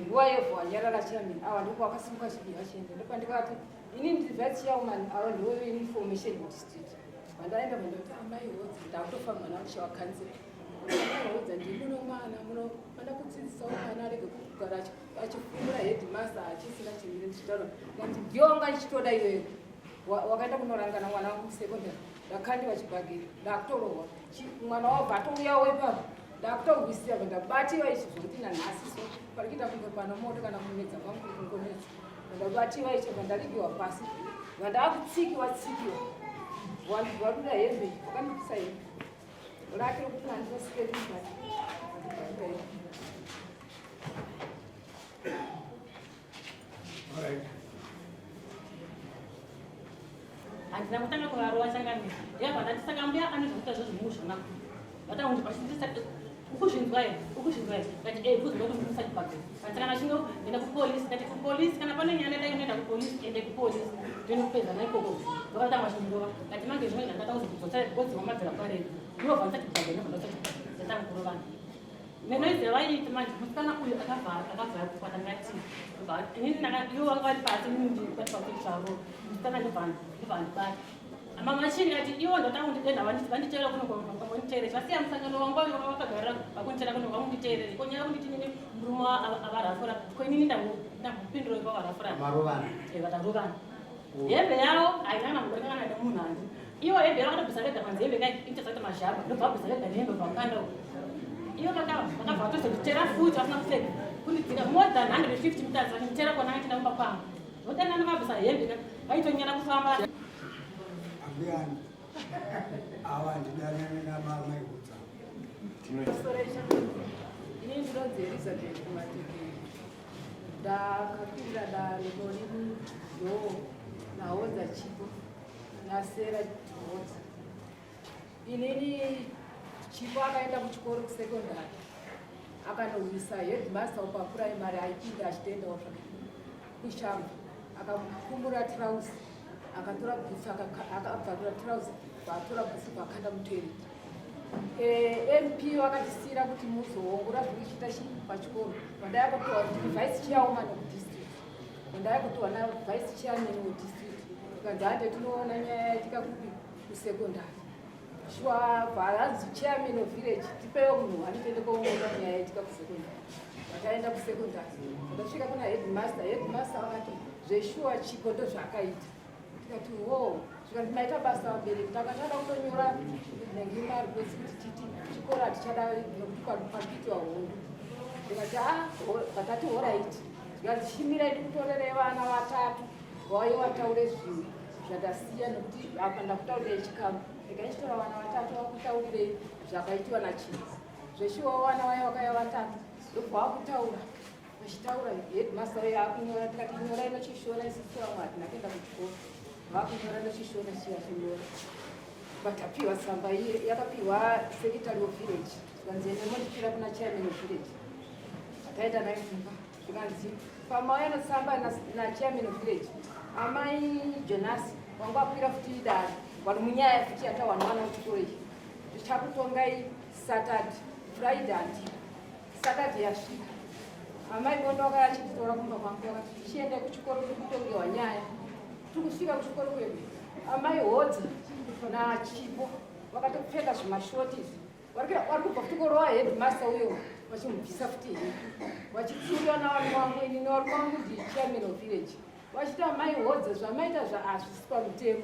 nguva yevhu wanyarara chairman awa ndiko wakasimuka chidiva chiende ndopandikati inini ndivhati chairman awa ndiwo information district vandaenda vandoti amai hodzi ndakutofamba nakushawa kansila hodza ndimuno mwana munofanira kudzidzisawo mwana arege kugara achifumura headmaster achisina chimire ndichitaura ngati ndiyonga ndichitoda iyoyo wakaenda kunorangana mwana wangu kusekondari ndakandiwa chibhagiri ndakutorohwa mwana wabva atouyawo ipapo ndakutogwisira ndabatiwa ichi zvokuti nanhasi so parikuita kunge pana moto kana kumedza kwangu kungonetsa ndabatiwa ichi vandarigiwa pasi vandakutsikiwa waduda hembe wakandipisa hembe rake rokuti handinosikeriibati handina kutanga kuvarowa changamisa yabva ndatisakambuya anezvokuita zvezvimuuzvonako vataundi pachindisa ukuzvinzwai kati kuzwa kuti musati pagere kana kana chino enda kupolisi kati kupolisi kana pane nyaya dai unoenda kupolisi ende kupolisi toenda kupedza naikoko vakatanga chindova kati mange zvimwe zvandata kuzokudzosai because vamabvira parei ndinobva ndisati pagere nobva ndatanga kurovana menoize vaiti manje musikana uyu akabva kukwata ngati inini ivo vanga vari pasi ndikati pakuti zvaro musikana ndobva ndibata mamachini ati iwo ndotangundidenda vanditeera kuno kwamunditeere zvasiya musangano wangu vakagarira vakuniteera kuno kwamunditeerere konyaya kunditi nini murume avarafura koinini ndambupinduro ikavarafura vatarovana hembe yavo hainana kuberekana nemunhu handi iwo hembe yavo vakatobvisa vega panzi hembe kaitesati mazhaba ndobva bvisa vega nehembe vakanda iwo vakabva vatozonditeera futi vasina kupfeka kundidzika more than 150 meters vachinditeera kona achida kumba kwangu votanga ndakabvisa hembe vaitonyara kufamba Bian, awan tidak ada nama mai hutan. Ini ndinonzerisa kumatiki ndakapinda danho riri nahodza chipo nasera hodza inini chipo akaenda kuchikoro kusekondari akandowisa headmaster papuraimary aipinda achitendawo zvake kushambo akakumbura trausi akatora bhusi akabvarura trausi vatora bhusi vakanda muteri mp vakatisira kuti muzoongora zvirichiita chii pachikoro vandayakapiwa vice chairman wedistrict vandayakapiwa navice chairman wedistrict ikanzi hande tinoona nyaya yaitika kupi kusekondari shuwa bharanzi chairman wevillage tipewo munhu anotoende koongora nyaya yaitika kusekondari vataenda kusekondari ndasvika kuna headmaster vakati zveshuwa chipo ndozvaakaita tikati wo zvikati maita basa vabereki takachada kutonyora nengimari kwesi kuti titi chikoro hatichada nokuti pakuitiwa hondo ndikati vatati horaiti zvikanzi chimirai ndikutorerei vana vatatu vauye vataure zvinhu zvandasiya nokuti apa ndakutaurirei chikamu ndikaichitora vana vatatu vakutaurirei zvakaitiwa nachii zveshuwa vana vaye vakaya vatatu ndobva vakutaura vachitaura headmaster uyo akunyora tikati nyorai nochishona isisi vamwe hatina kuenda kuchikoro vakunyora nochishona chiyachonyora vatapiwa tsamba yakapiwa secretary of village zvikanzi nemondipira kuna chairman of village vataenda naye kumba zvikanzi pamauya notsamba nachairman of village amai jonasi wangu akwira futi idari wari munyaya futi yatawana mwana wechikoro ichi zvichakutongai saturday friday handi saturday yasvika amai bondo vakachititora kumba kwangu vakati tichienda kuchikoro kutongewa nyaya tikusvika kuchikoro kwedu amai hodza nachipo vakatopfeka zvimashotisi vari kubva kuchikoro waheadmaster uyo vachimubvisa futi hii vachitsuriwa navanhu vangu ini nevarume vangu ndichairman of village vachiti amai hodza zvamaita hazvisi pamutemo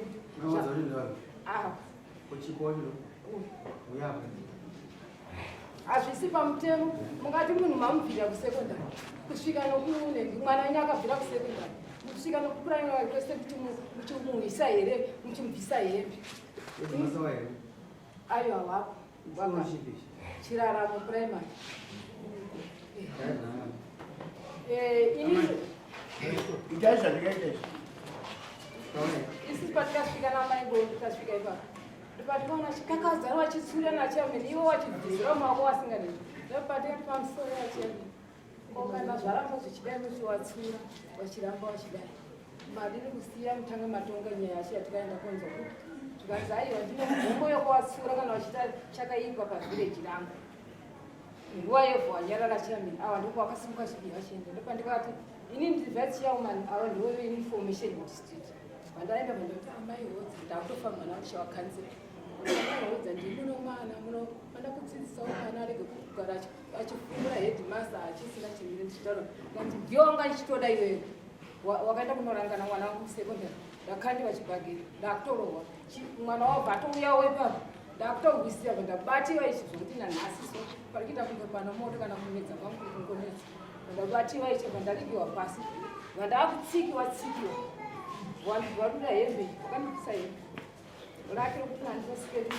hazvisi pamutemo mungati munhu mamubvira kusekondari kusvika nokunengi mwana wenyu akabvira kusekondari kusvika nokupuraimari kwese kuti muchimuhwisa here muchimubvisa hembe ayo hawako chiraramo puraimari isi patikasvika namaibo tikasvika ipapo ndipatikaona chikakazara vachitsuria nachairman ivo vachibvisira maoko vasinganei ndopatikati pamusoro yachairman kana zvaramba zvichidai muchiwatsura vachiramba vachidai madiri kusiya mutange matonga nyaya yacho yatikaenda kunzwa kuti zvikanzi aiwa ndine mvumbo yokuvatsura kana vachita chakaipa pavhireji rangu nguva yebva wanyarara chairman ava ndiko vakasimuka chipi vachienda ndopandikati inini ndibva chairman ava ndiwo information district vandaenda vandoti amai hodzi ndakutofamba nakushawa kansela hodza ndimuno mwana munofanira kudzidzisawo mwana arege kugara achifumura headmaster achisina chimire ndichitaura ngati ndiyonga ndichitoda iweyo wakaenda kunorangana mwana wangu kusekondari ndakandiwa chibhagiri ndakutorohwa mwana wabva atouya wepapo ndakutogwisira ndabatiwa ichi zvokuti nanhasi so parikuita kunge pana moto kana kumedza kwangu kungonetsa ndabatiwa ichi vandarigiwa pasi vandakutsikiwa vantu varuda hembe vakandipisa hembe rake rokuti handinosikeri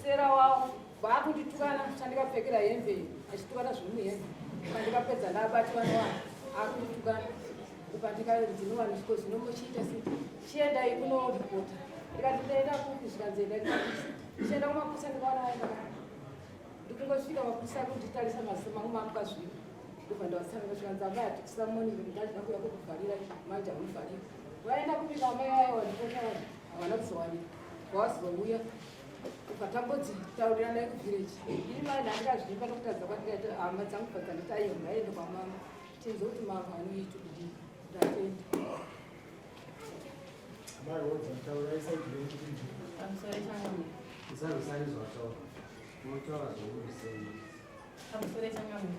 sera wavo vakunditukana chandikapfekera hembe achitukana zvimuhembe pandikapedza ndabatwa nevanhu akunditukana upandikandinovanisiko zvinombochiita sei chiendai kunoripota ndikati ndaenda kupi zvikanzenda chienda kumapusa ndikaona aenda ndikungosvika mapusa kunditarisa maziso mangu mamukazviri ndobva ndavasanga zvikanzamba yatikisa moniro ndazvakuya kukuvharira manje amunivharira vaenda kupika amai vayo vandipota vanhu havana kuzowanika vawazouya ukatambodzi taurirana kuvhireji ini mai ndandikazvimba nokutadza kwandikaita hama dzangu bvadzanditi aiyo ngaende kwamama tinzo kuti mama anoiti kuti ndatenda pamusoro changamwe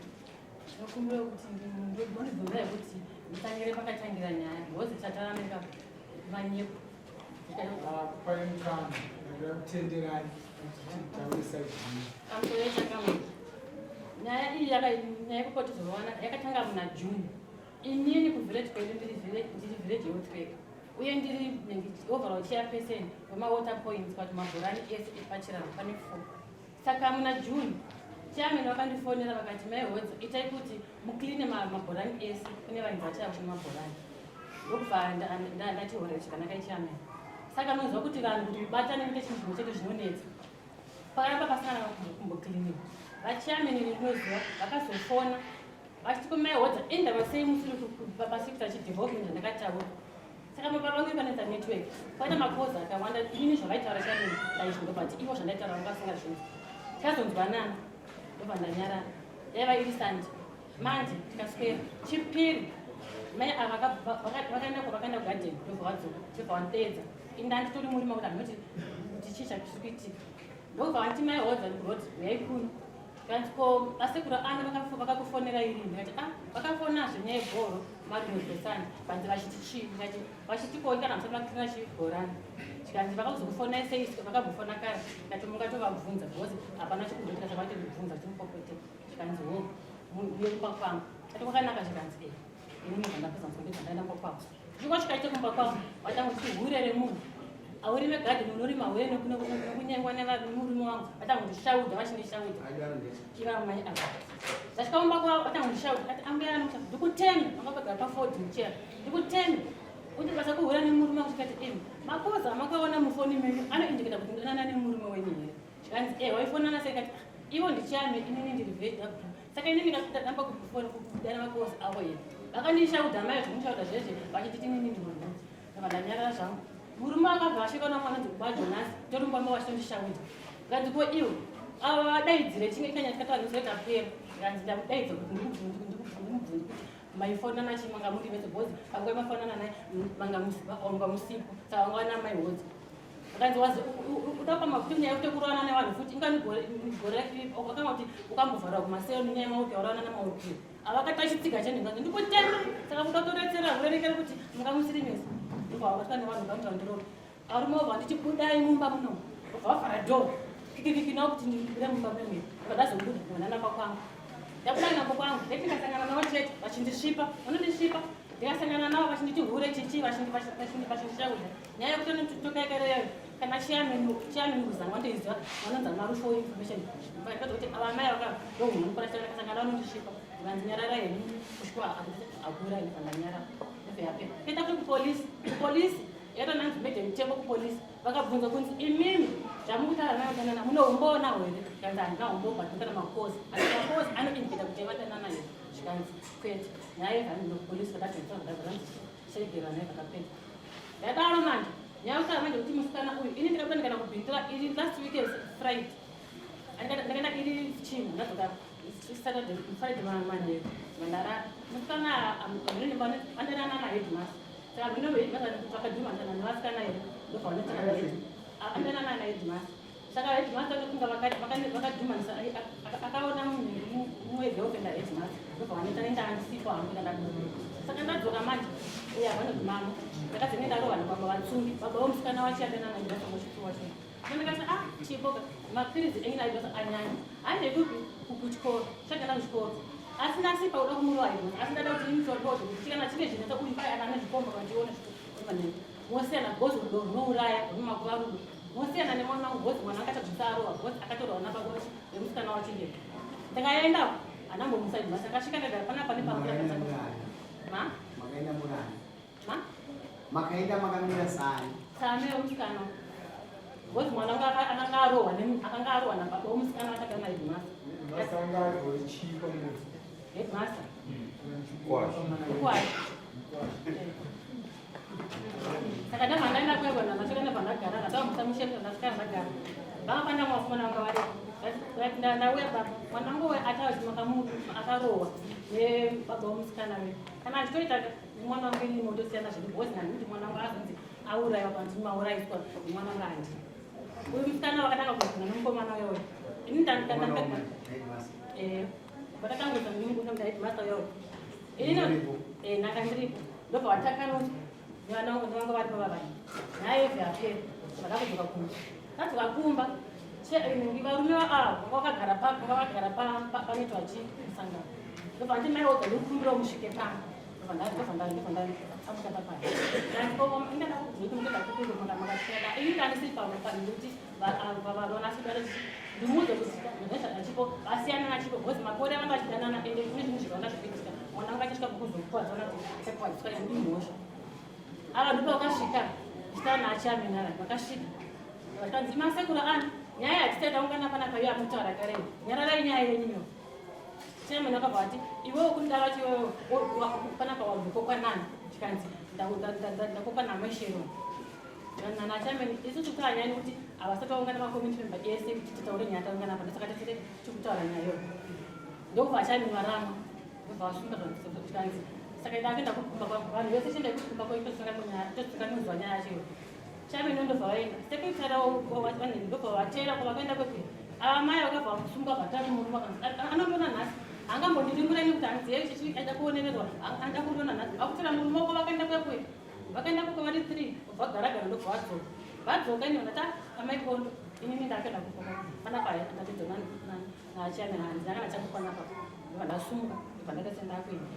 nokumbira kuti ndibonibvunza kuti nditangire pakatangira nyaya hozi tataramira manyepo paemukana ndakutenderani pamusoro changamwe nyaya iyi nyaya yekupotizorwana yakatanga muna June. Inini kuvillage kwedu ndiri village youthworker uye ndiri overall chairperson wemawater points kuti mabhorani ese epachirano pane 4. Saka muna June chairman vakandifonera vakati mai hodzi itai kuti mukline mabhorani ese kune vanhu vachaya kune mabhorani ndokubva ndati horere chakanaka chairman. Saka munozwa kuti vanhu kuti batane nge chinhu chedu zvinonetsa paramba pasana kumboklinika vachairman rinozuva vakazofona vachiti kumai hodza endava sei musiri pasekta chidevelopment zvandakataura. Saka mababa vangu ipanedza network paita makoza akawanda inini zvavaitaura chairman daizvingo but ivo zvandaitaura vangasunga zvinhu chazonzwanana ndobva ndanyarara yaiva iri sanje manje tikaswera chipiri mai ava vakaenda kugarden ndobva vadzoka ndobva vanteedza indanditori murima kuti handinoti kuti chii chakiri kuitika ndobva vanti mai hodza rod uyai kuno kanziko vasekuru ana vakakufonera iri ndikati vakafonazve nyaya yebhoro marinozesani vanzi vachiti chii ndikati vachitiko kana musati vaklina chibhorani chikanzi vakazokufonai sei vakambofona kare ndikati mungatovabvunza because hapana chikudotika chavaitobvunza chimupokwete chikanzi ho uye kumba kwangu kati kwakanaka chikanzi inini zvandapedza musongedza ndaenda kumba kwavo chikwa chikaite kumba kwavo vatanga kuti hurere munhu aurime gadheni unorima hurere nekunyengwa nemurume wangu vatanga kundishaudha vachindishaudha iva mai ava zvachikaumba kwavo vatanga kundishaudha ati ambuyani kuti ndikutemi vangapagara pafodin chair ndikutemi kuti basa kuhura nemurume wangu chikati makoza makaona mufoni menu anoindikita kuti ndinana nemurume wenyu here chikanzi waifonana sei kati ivo ndichiyame inini ndiri vhw saka inini ndakutamba kufoni kudana makoza avo here vakandishaudha mai zvomushaudha zvezve vachititi inini ndimurume saka ndanyarara zvangu murume akabva ashikana mwana ndikubajonasi torumbamba wachitondishaudha nganzi ko iwo ava vadaidzire chinge ikanya tikatavanizotapera nganzi ndakudaidza kuti ndikubvunzi kuti maifonana chii mangamurivese bhozi panguva mafonana naye mangamusipo saka wangawana mai hodzi akanzi wazi utapama kuti nyaya yekuti kurowana nevanhu futi inganigore wakanga kuti ukambovhara kumasero nenyaya yemauti yaurana namaukiro avakati achitsiga chendinganzi ndikutenda saka mukatoretsera urerekere kuti mungamusirimisa ndikwavatwa nevanhu vandirandiroro arume obva nditi budai mumba muno obva vavhara dho kikikikina kuti ndibire mumba memwe ukadazobuda mwananapa kwangu ndabuda nako kwangu ndekindasangana navo chete vachindisvipa vanondisvipa ndikasangana navo vachinditi hure chichi vachindishaudha nyaya yekuti notokaikareyao kana chiyamini kuzangwa ndoiziva vanonza marufo information ndikadza kuti avamai vakadonhunukorashaa ndakasangana vanondisvipa vandinyarara heni kusvika akura ndikandanyarara ndobva yapera kuita kuti kupolisi yakananzi mede mutembo kupolisi vakabvunza kunzi imimi zvamukutaura nayo munoumboona here zvikanzi handinaumboba ndingana makosi asi makosi anoindikita kuti vadanana here zvikanzi kwete nyaya yevhani nopolisi vakatenzaaanzishegerwa naye vakapedza yadaro manje nyaya yekutaura manje kuti musikana uyu ini ndikabva ndikana kubhindira iri last week friday ndikaenda iri chimwe ndadzoka Saturday, Friday manheru mandarara musikana andanana nahedmas saka zvino vakadhumazana nevasikana here ndofaandanana nahedmas saka hedmas vakunga vakadhumanisa akaona muwegirlfriend hedmas ndofavanoita nenda andisipo hangu saka ndadzoka manje vanodhumamo ndakazenge ndarovana baba vatsungi baba vomusikana wacho adanana ndaamochituwa chii ndikati chipoka mapirizi einaibasa anyanya handei kuchikoro chagenda kuchikoro asi ndasipa kuda kumurwaidwa asi ndada kuti initototo kuti kana chine zvineta uyu pai ana nezvikomba kandiona zvikombanei mosiyana gozi rudo runouraya runomakuva rudo mosiyana nemwana wangu gozi mwana akatadzvisa arova gozi akatorwa napagochi vemusikana wachinde ndikaenda anambomusaidhimasi akasvika ndagara panapa makaenda makamira same wemusikana gozi mwana wangu akanga arohwa nababa womusikana vakagara nahedhimasi Headmaster. Kwazi. Saka ndamandaenda kwegona ndasvika pandagara ndakamusamusheni ndasvika ndagara vakapanda mwafumana vanga varipo ndauya baba mwana wangu atauti akarohwa nebaba womusikana we kana achitoita mwana wangu ini motosiyana zviri bhozi nandikuti mwana wangu azonzi auraiwa panzi mauraiswa nemwana wangu handi uyu musikana vakatanga kuzina nemukomana wewe ini ndandikandapedza vakatanguza muimbunamudaidhimasa yo ino nakandiripo ndobva vatakanoti nevananga varipo vavai naye vyapera vakakudzoka kumba kadzoka kumba varume vavo vakagara paneti vachisangana ndobva ndimaiodza ndikukumbira musvike pano ndimuudze kuziachipo vasiyana nachipo bhozi makore avanga vachidanana ende kune zvinhu zvikaona zvipitika mwana wanga achitya kukuzokuwadzana kuti achakuwadziswa indimhosva ava ndipo vakasvika zitana achiamenara vakasvika vakanzi masekuru ani nyaya yatitaita ungana panapa iyo amutaura kare nyararai nyaya yenyuyo chairman akabva ati iwewo kundava kuti panapa wazokokwanana chikanzi ndakokwana mweshero nana chairman isusu kanyani kuti avasati vaungana macommunity member ese kuti titaure nyaya taungana apa ndosaka tisire tikutaura nyayo ndokubva chairman varama ndobva vasvika zvikanzi saka ida kuenda kukumba kwangu vanhu vese chiendai kukumba kwaitozikanuzwa nyaya yacho chairman ndobva vaenda sekretary vanhu ndobva vatera kwavakaenda kwekwe amai vakabva kusunga bhatani murume akanzi anondona nhasi angambondirimureni kuti hanziye chichi aida kuonererwa anda kundona nhasi akutira murume wako vakaenda kwekwe vakaenda kwekwe vari 3 ubva garagara ndobva vadzoka vadzoka ini vanati amai kondo inini ndakaenda kukoka panapa ndapedza nachairman hanzi akana chakupanapa ndobva ndasunga ndobva ndakasenda kuenda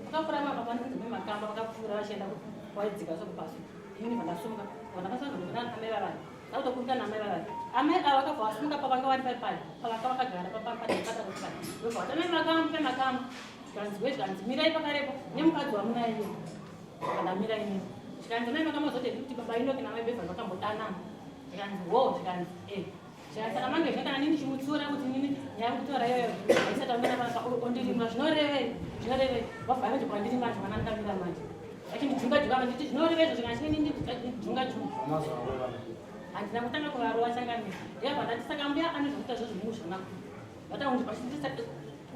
vakapfura mababa ndinzime makamba vakapfuura vachienda kwaidzika sokupasi inini vandasunga vandakasazogona amai vavanhu akutokurikana amai vavanhu amai ava vakabva vasunga pavanga vari paipai pavaka vakagara papadakatakupai ndobva vatamai makamba pemakamba zvikanzi zvikanzi mirai pakarepo nemukadzi wamunaiyo vandamira inini zvikanzi mai makamazoti kuti baba inoki namai bevha vakambodanana zvikanzi wo zvikanzi saka mange zvakana nini chimutsiura kuti nini nyaya kutora iyoyo aisati amira panapa ondirimwa zvinorevei wabva kuti kwandiri manje mwana ndamira manje lakini dzunga nditi zvinorevezvo zvikanchini dzunga handina kutanga kuvarova changamisa ndiyabva ndati saka mbuya anezvokuita zvezvimunhu zvanaku vatakuti pachitisa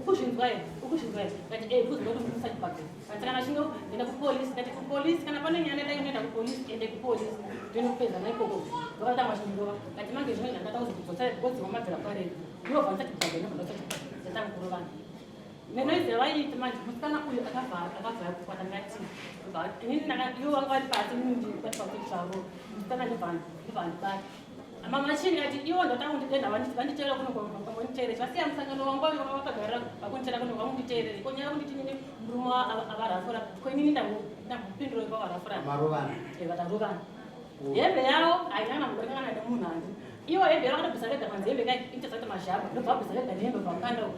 ukuzvinzwa here kati kuzwa kuti musachibhagwe katikana chinge enda kupolisi kati kupolisi kana pane nyaya ndada inoenda kupolisi ende kupolisi ndinokupedza naikoko vakatanga chindova kati mange zvimwe zvandada kuzokudzotsa godzi wamabvira pareri ndobva ndisachibhagwe ndobva ndisachitanga kurovana menoiziva vaiiti manje musikana uyu akabva kukwata ngati ivo vanga vari pasi ndipatipakutsvaro musikana ndobva ndibata mamachini ati iwo ndotanga kundidenda vanditeera kuno kwamunditeereri vasiya musangano wangu vakagara vakunditeera kuno kwamunditeereri konyaya kunditi nini murume avarafura kwenini ndambupinduro kwavarafura vatarovana hembe yavo hainana muberikangana nemunhu handi iwo hembe yavo vakatobvisa vega panzi hembe kainitesati mazhaba ndobva vabvisa vega nehembe pamukandao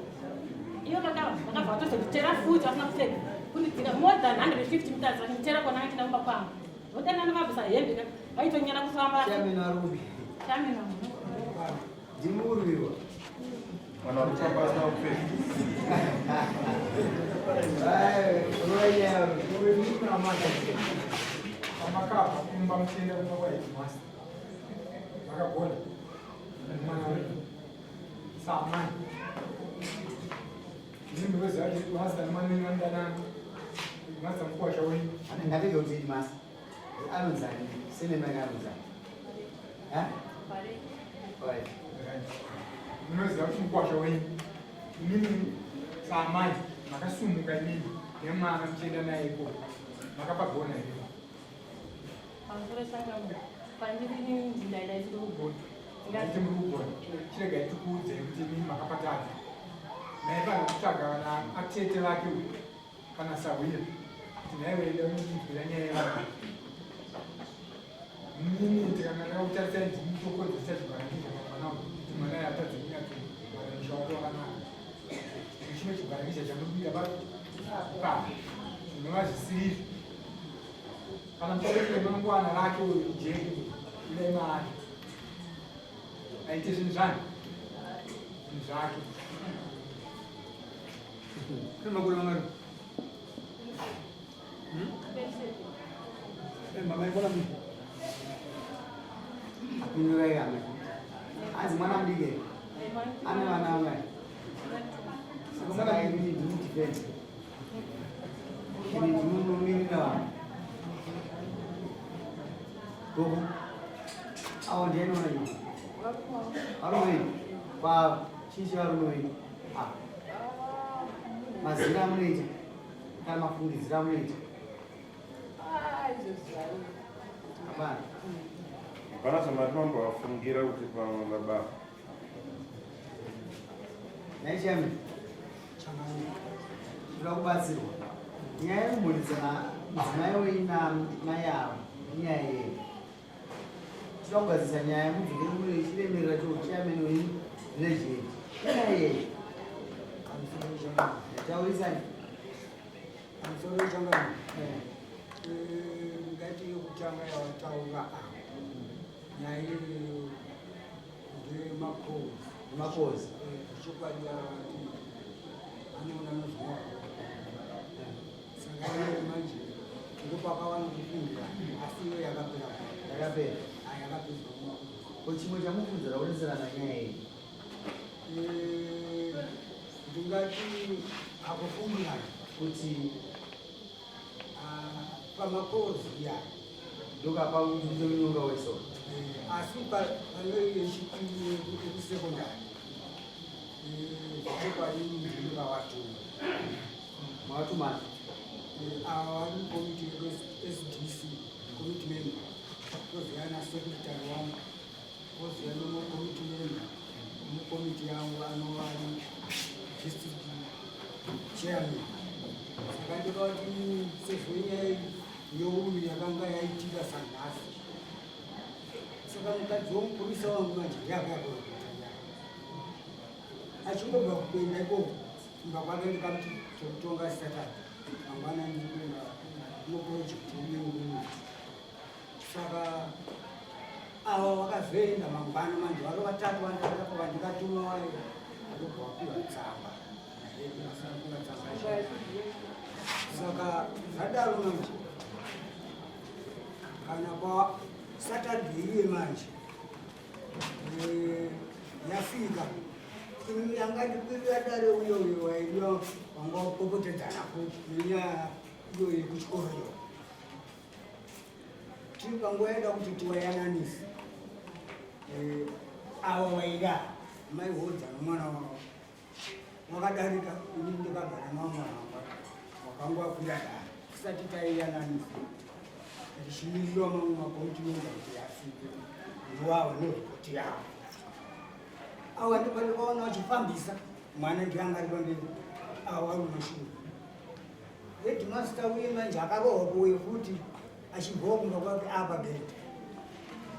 iwo vakabva vatozonditeera futi vasina kupfeka kundidzika more than 150 meters vachinditeera kona achina kumba kwangu Utenda kabisa hembe aitonyera kufamba. Chairman Arubi. Chairman. Dimuru. Wanaruka basi na upesi. Royal. Wewe na mata. Amaka kumba mtenda kwa master. Akabona. Mwana wewe. Samani. Mimi wewe zaje master mwana ngandana. Master mkuu shauri. Ngapi gauzi master? Anuzani. Sine magaruza. Pare. Oi. Mwezi mkwasha wengi mimi samani makasumuka nini nemana mchenda naye ko makapagona hiyo Angore sanga mu. Panjiri ni ndala ndo ngati ngati mrugo chirega itukuze kuti mimi makapatata naye bana kutaka na atete lake kana sawira tinawe ile mtu yenyewe mimi ndikamana utata mtoko tsatsi bana kana mana ya tatu ya tu wanashauri kana kishime kibarikisha cha mbili ba unawazi siri kana mtoto yule Mungu ana lake je ile maana aitesha nzani nzaki kama kuna mama mama ibona mimi Akunywe yame. Azi mwana mdige. Ana wana wana. Sasa hivi ni defense. Ni mimi na. Gogo. Au ndiye nani? Aroi. Pa shisha aroi. Ah. Mazira mleje. Kama fundi zira mleje. Hapana. Wanasema mambo wafungira ukipa baba. Naisha mimi. Tunakubatsirwa. Nyaya yombonisana nayo ina nayawo nyaye. Tinogadzisa nyaya yekuti ngekuri chiremerera chairman welegend. Nyaye. Taurisani. amsoro changa ngati kutanga ya taunga nyaya ndi Makozi. chokwadi ya anoona nozwa sangani manje ndopakawana kufunda asi iyo yakapera Yakapera. yakapera Kochimwe chamufundzira kunesana nyaya iyi. ndingati akufundira Kuti pamakozi ya ndokapa kunyonga weso. asi panoyechipiri kuti kusekondari chokwadi ndinoka watu Mwatumana. vari komiti SDC komiti member koziyana secretary wangu koziyana mukomiti member mukomiti yangu anovari district chairman saka ndikati sezvenyaya youyu yakanga yaitika sanhasi saka mukadzi womupurisa wangu manje yakayakorokutaa achingobva kuenda ikoko kumba kwake ndikamti tokutonga satani mangwana ndikuenda noprojekti yeungu saka ava vakazoenda mangwana manje vari vatatu vandaapa vandikatuma wayo ndobva wapiwa tsamba saka zvadaro manje kana pasatadheiye manje yafika yanga ndikwiriadare uyoyo waidiwa wanga wapopotedzana kuti nenyaya iyo yekuchikoro iyo tikangoenda kuti tiwayananisi ava vaida maihodza nomwana wavo wakadarika ini ndikagara namwana wakanga wakuradara kusati taiyananisi richimiriwa mamwe makontinenda kuti yafike iwavo neripoti yavo awa ndipalikaona wachifambisa mwana ndiangaripa mberi awa unoshuru hedimasta uye manje akarohwa wekuti achibvawo kunga kwake apa bhedha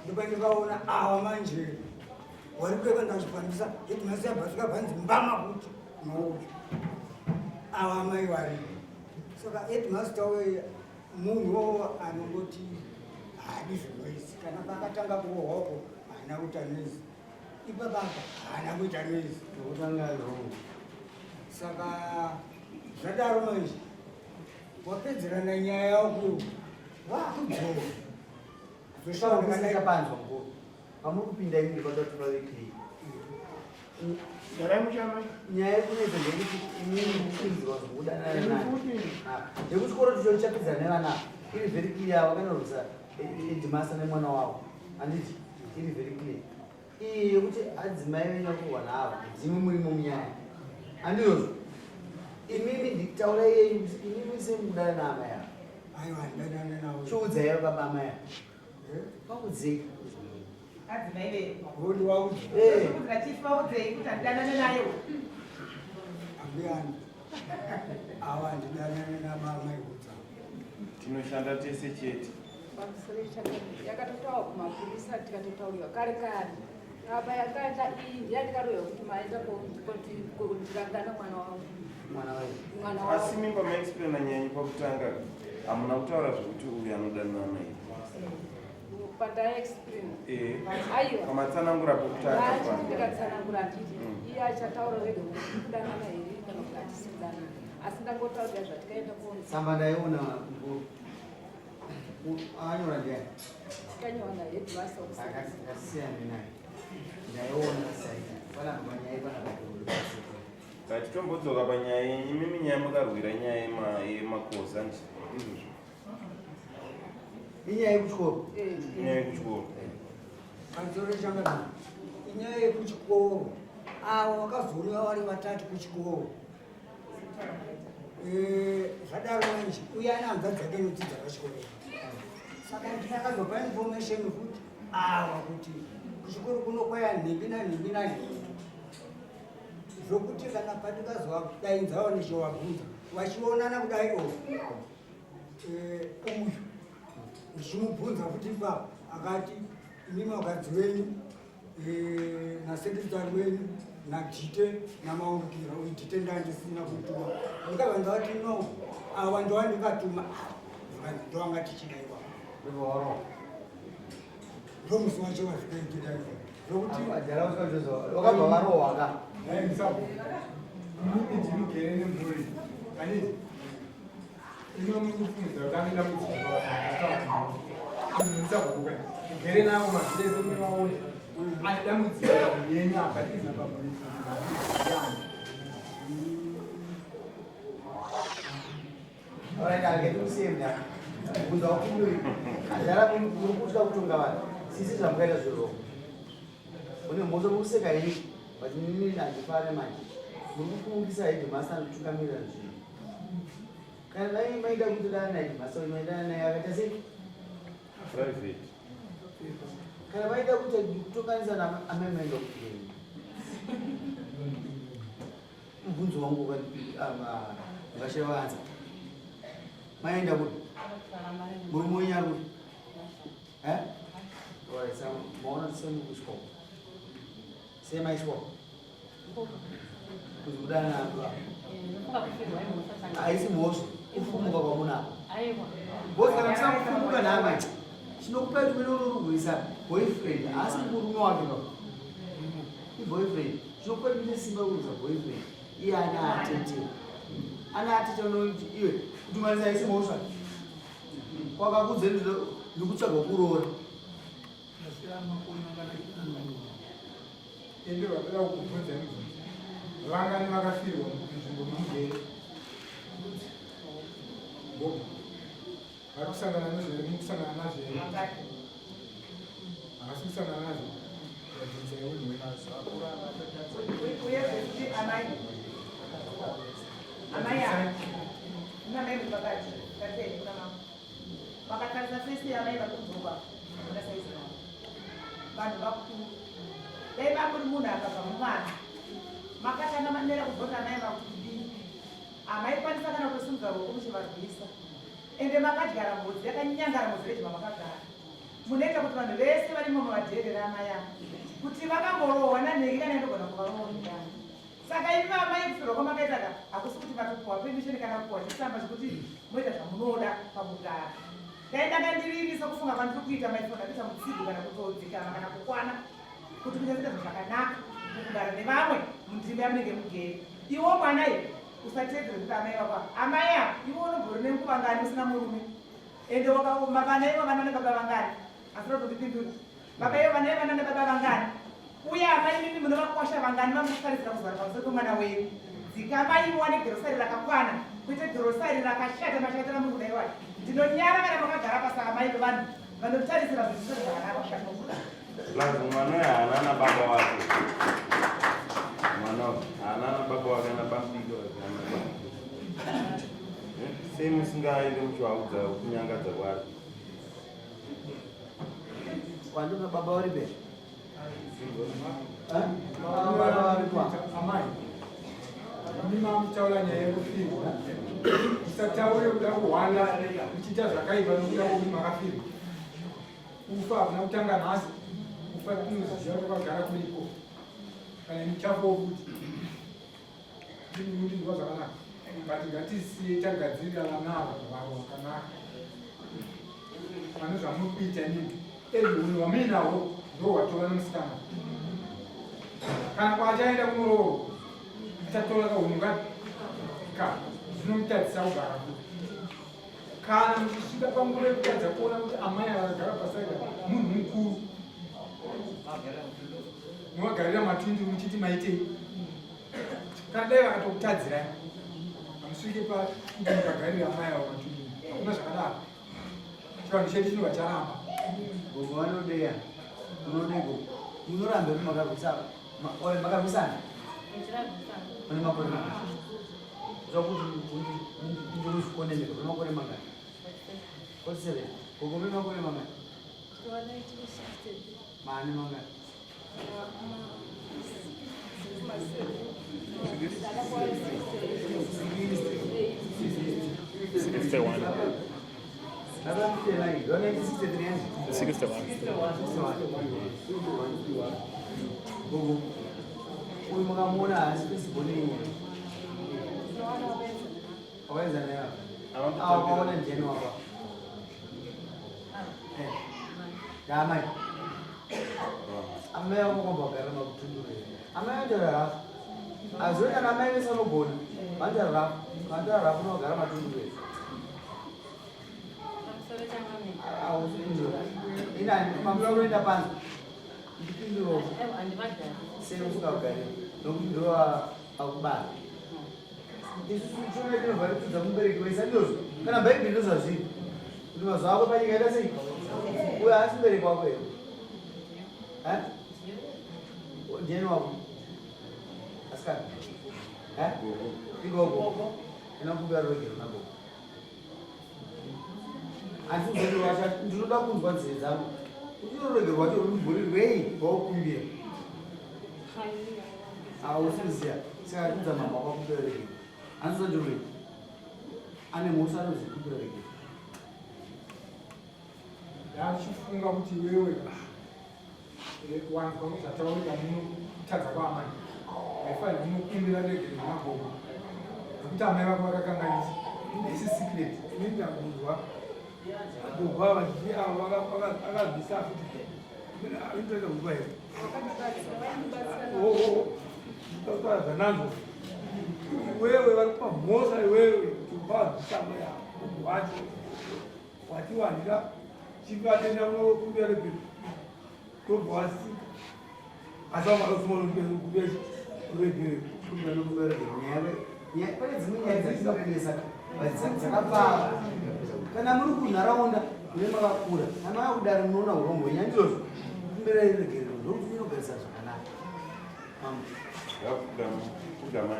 ndipandikaona awa manje wari kueka ndachifambisa hedimasta yabvasika bhanzi mbama kuti nouyu awa mai wari saka hedimasta uye munhuwo anongoti handizvinoisi kana pakatanga kurohwako haana kuita noisi ipapapa haana kuita noisi Ndokutanga zvongo. saka zvadaro manje wapedzerana nyaya yako wakudzora Zvishaonekana panzwa ngo. Pamuri kupinda imi pakati pavekiri. Yarai muchama. Nyaya yekunetsa ndekuti imweni mukudzwa zvokudanana naye. Ndekuchikoro ticho chapedza nevana iri very clear wakanorusa Edimasa nemwana wavo. Handiti iri very clear. Iyi yekuti adzimai venyu kurwana ava dzimwe murimo munyaya. Handiyozvo. Imimi ndikutaura iyeyu kuti imimi semudana naamai ava. aiwa ndanana nawo Chiudzai baba amai ava. Vakudzei. uri wauti ambiyani awa ndidanane namamai kudza Tinoshanda tese chete. pamusoro yakatotaura kumapurisa tikatotauriwa kare kare apa yakaita iyi ndiyandikarohwa kuti maenda kundirangana mwana wangu Mwana wayo. mwana Asi wangu mimba maexplaina nyanyi pakutanga. Hamuna kutaura zvokuti uyu anodanana naye. pandaexplain aiwa Pamatsanangura pokutanga ati pano. ndikatsanangura nditi iye achataura rege kudanana here kana kuti atisidanana asi ndangotaurira zvatikaenda kuona Samba ndaiona anyora ndiani. kanyowana hedhivasa Akasiyana naye. Ndaiona saidi. Pana manyaya pana patoro. Ngatitombodzora panyaya yenyu. Imimi nyaya mukarwira nyaya yemakoza ndizvo. Inyaya yekuchikoro. Nyaya yekuchikoro. pamusoro changa inyaya yekuchikoro avo vakavhuriwa vari vatatu kuchikoro zvadaro manje uye ane hanza dzake nodzidza pachikoro saka ndinakazopa information kuti ava kuti kuchikoro kunokwaya nhimbi nanhimbi nanhimbi zvokuti kana patikazovadainzawo nechowabvunza vachionana kudai uyu ndichimubvunza kuti pa akati imimi vakadzi venyu nasekretari wenyu nadhite namaurukiro udhite ndandisina kutuma ndikavanza vati no awa ndowandikatuma ndowanga tichidaiwa Ndivoro. ndomusi wacho wazvikaitira izvo zvokuti Ajara usikazvizo. Wakabva varohwa ka. Ndaimusapo. Inini ndinogere nemhuri. Handiti. Inomufunza kuti anoenda mudzimba. Ndinomusapo ugere navo mazvese muvaone. Anoda mudzimba yenyu apa tiza pamhuri. Alright, I'll get to see him now. Kubvunza ukuri. Ajara muri kutya kutonga vanhu. Sisi zvamukaita zviro. Une mhosva mukuseka ini. But inini handifane manje. Muri kukumukisa Hedimasa anotungamirira zvinhu. Kana maida kutodana naHedimasa maidana naye akaita sei? Private. Kana maida kutokanisa naamemaenda kupireni. Mubvunzo wangu ngashavaanza. Maenda kuti murume wenyu ari kuti maona semukuswa semaiswa kuti kudana haisi mhosva kufumuka kwamunako bhozi kana musakufumuka nhama chinokupa kuti mene unorugwisa boyfriend asi murume wake pa iboyfriend chinokupa kuti mine simba kuruza boyfriend iye ana atete unoiti iwe kutumanisa haisi mhosva kwakakudze ndikutsvaga kuroora ende vapeda kukubvunza mibvunzo vangani vakafirwa munzvimbo mugere ngoba vari kusangana nezvere mukusangana nazvo havasi kusangana nazvo vabvunza yeunhu vakatarisa sese yavai vakudzoka vakasaiziva vanhu vakuru dai vamuri munhu akabva mumwana makatanga manera kubvota mai vakudii amaikwanisa kana kusimudza ruoko muchivarwisa ende makadyara mbudzi yakanyangara muvheji vamakagara munoita kuti vanhu vese varimo mavadherera amai avo kuti vakamborohwa nanheki kana indogona kuvarohwa mundani saka imi vamai kufirwa kwamakaitaka hakusi kuti vatopuhwa permission kana kupuhwa chisamba chekuti moita zvamunoda pamugara ndakandiririsa kufunga kwandiri kuita maifunda kuita mutsigu kana kutodzikana kana kukwana kuti kuita zvakanaka kugara nevamwe munzvimbo yamunenge mugere. Iwo mwana iyo usatedzere kuti amai vako amai ava iwo unombori nenguva ngani usina murume ende vana ivo vana nebaba vangani asi rototipindura baba ivo vana ivo vana nebaba vangani uye amai mimi munovakosha vangani vamusikarisira kuzara pamusoro pemwana wenyu. Dzikamai muwane girosari rakakwana kuite girosari rakashata mashatira munhu kudai wacho. Ndinonyara kana makagara pasi amai vevanhu vanotarisira zvisori zvakanaka kushandokuda Lazi mwana haana baba wake. Mwana haana baba wake na bambiko kana. Same singaende muchwaudza kunyangadza kwake. Kwandona baba uri be. Baba vari kwa amai. Mima mutaura nyaya yekufirwa. Usataure kuda kuhwana uchiita zvakaipa nokuda kwokuti makafirwa. Kufa hakuna kutanga nhasi. Kufa tinoziva kwakagara kuripo. Kana muchapo wokuti ndinwa zvakanaka. But ngatisiye tagadzirira vana ava vanhu vakanaka. Pane zvamukuita nini. Unhu wamuinawo ndo watova nomusikana. Kana kwachaenda kumuroro achatora kaunhu ngati ka zvinomutadzisa kugara kuti kana muchisvika panguva yekutadza kuona kuti amai akagara pasaida munhu mukuru muvagarira matindi muchiti maitei kana dai vakatokutadzirai hamusvike pakuti mukagarira amai avo matindi hakuna zvakadaro chivanhu chedu chinobva charamba Gogo vanodeya unodego unorambe kuti makarwisana une makore mangani zvakuti ndinozvikoneneka une makore mangani 47 gogo mune makore mangani mane mangani Gogo uyu makamuona hasi pesibonei wakaenza naye wakaona njeni wapa amai amai vakokwamba kugara makutundure amai vanjara azoi kana amai vesanogona vanjara rafu nogara matundure mamusoroenda panza ndipinduro senosukagari nokuti ndova pakubara isusu chona tinobva ritudza mubereki wese andizvo kana bhaibheri ndozvazviri kuti mazuva ako panyika ita sei uyo haasi mubereki wako here ndieni wako asikana igogo inakumbira rogero nagogo asi uzondovacha ndinoda kunzwa nzeve dzangu kuti rurogerwa rwacho rumburi rwei rwaukumbira ausiziya saka kudza mama wakakumbira regero anzonjorei ane musa anozikumbira regero ndachifunga kuti wewe wanzwa kuzataurika munotadza kwaamai aifanira munokumbira regero nagogo nokuti amai vako vakakanganisa isi secret inenda kunzwa gogo vazhinji avo vakabvisa futi inotoita nguva here tautaradza nanzo wewe vari pamhosa iwewe kuti ubvabvisa mai yavo wacho watiwanira chivatenda unokumbira regero tobva wasika asi vamarosumakumbira regero pane dzimwe nyaya dzatinokenesa dzakapfava kana muri kunharaunda mune makakura kana vakudari munoona urombo nyandizvozvo kumbirai regero ndokuti inogarisa zvakanaka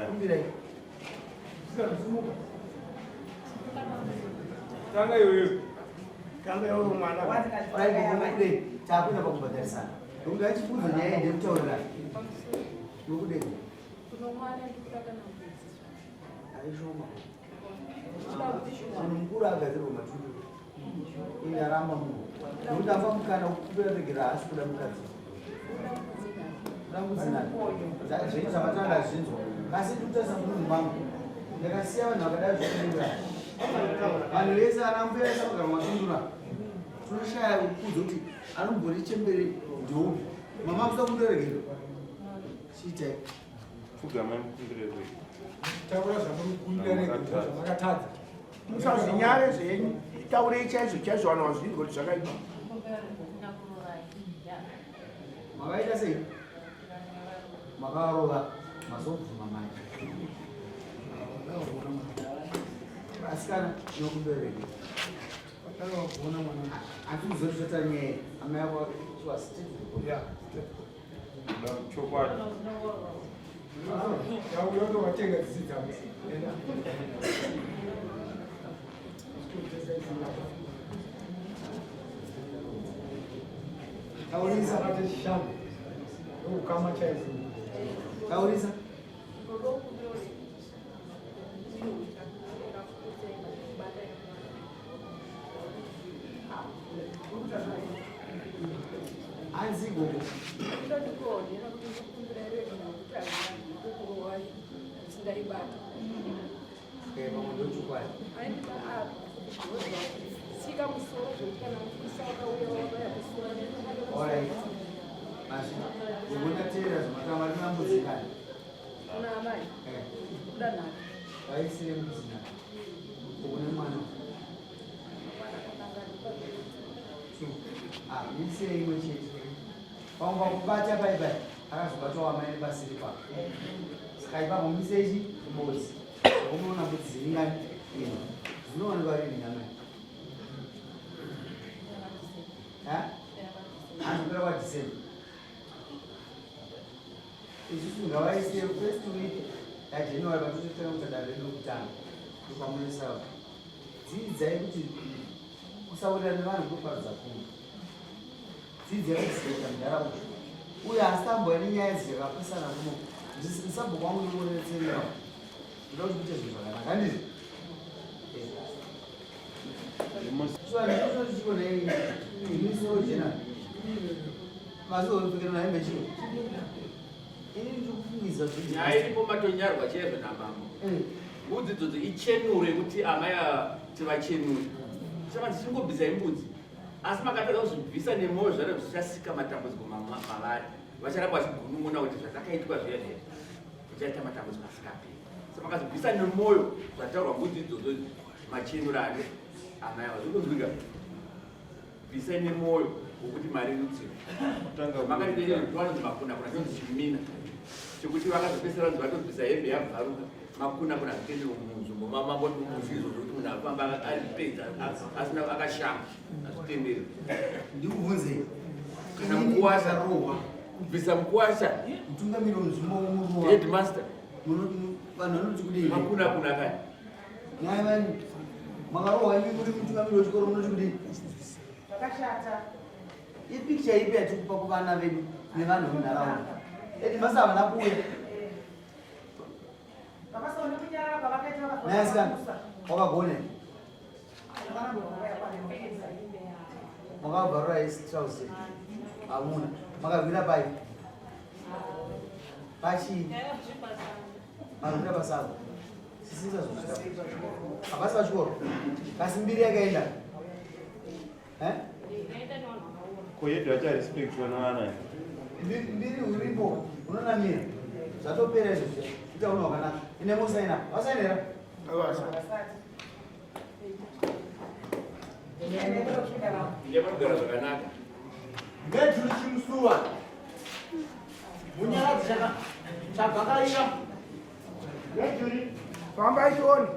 kumbirai zvisasimuka tanga iwewe tanga iwewe mwana aigogomekudei taakuenda pakubhadharisana nokuti achibvunza nyaya ende kutaurirana nokudei aishoma munhu mukuru agadzirwa matunduru indaramba munhu nokuti afa mukana kukumbira regero haasi kuda mukadzi kuda mudzinana zvenyu zvamatanga zvinzwa asi ndikutarisa munhu mangu ndakasiya vanhu vakadai zvokumbira vanhu vese ana mbuya esa kugara matundura Tunoshaya kuudza kuti anombori chemberi ndoupi. Mama kusa kundoregero. Chiitai. Pfugama mukumbire kwe. Taura zvamuri kundoregero zvamakatadza. Musazvinyare zvenyu. Taurei chaizvo vanhu vazvinhu kuti zvakaita. Makaita sei? Makarova mazobvuma manje. Asikana inokumbereke. Handikuzotota nyaya amai yako was chokwadi. Yotovatenga dzidzidzamu. Taurisa Ate shamba. Ukama chaizo. Taurisa hanzi gogo pamwe ndochokwadi alright asi gogonateera zvamakama rinambudzikani vaisire mudzina une mwana isire imwe chete pangwa kubata baibai akazobatwa wamai nebasiri pako saka ipapo miseichi mbozi unoona kuti ziringani zvinoonekwa rini nyamai anopera kwaDisemba isusu ngavaise first week yaJanuary patototera kuti dare rekutanga pamunesava dzidzai kuti kusaurira nevanhu kuparudza kunga dzidzai kuziita munharaunda uye asitamboya nenyaya dzakapesana kuno ndisambokwangu nokuretserera ndoda kuti kuite zvinhu zvakanaka handizvo chikonei imisoro jena maziopfekera naimbe chino ini ndikufungisa nyaya iripo matonyarwa chaizvo namama mbudzi idzodzo ichenure kuti amaya tivachenure chama dzichingobvisai mbudzi asi makatadza kuzvibvisa nemwoyo zvaro zvichasika matambudziko mavari vacharamba vachigunun'una kuti zvazakaitwa zviya zvichaita matambudziko asikaperi so makazvibvisa nemwoyo zvataurwa mbudzi idzodzo machenura ane amaya zvikunzwika bvisai nemwoyo wokuti mari inutsiva makaitowanonzi makuna kuna chinonzi chimina chekuti vakazopesera kunzi vatobvisa hembe yabvaruka makuna kuna zvitendero munzvimbo mamamboti muzvizvo zvokuti munhu afamba aripedza asina akashama azvitendero ndikubvunzei kana mukuwasha rohwa kubvisa mukuwasha mutungamiri wenzvimbo headmaster vanhu vanoti kudii makuna kuna kani nyaya vani makarohwa imi kuti mutungamiri wechikoro munoti kudii Zvakashata. ipikicha ipi yatikupa kuvana vedu nevanhu munharaunda headmaster havana kuuya Vakasaona kunyarara kwavakaita nayasikana wakagone makabvarura isitausi hamuna makagwira pai pachii marunda pasavo sisisa zvosvika hapasi pachikoro kasi mbiri yakaenda koyedu acharespektwa navana mbiri uripo unonamira zvatopera izvozvo itauna wakanaka ine musaina wasainera ndepanogara zvakanaka ngedzuri chimusuwa munyaradzi chabvakaira ngedzuri fambai tione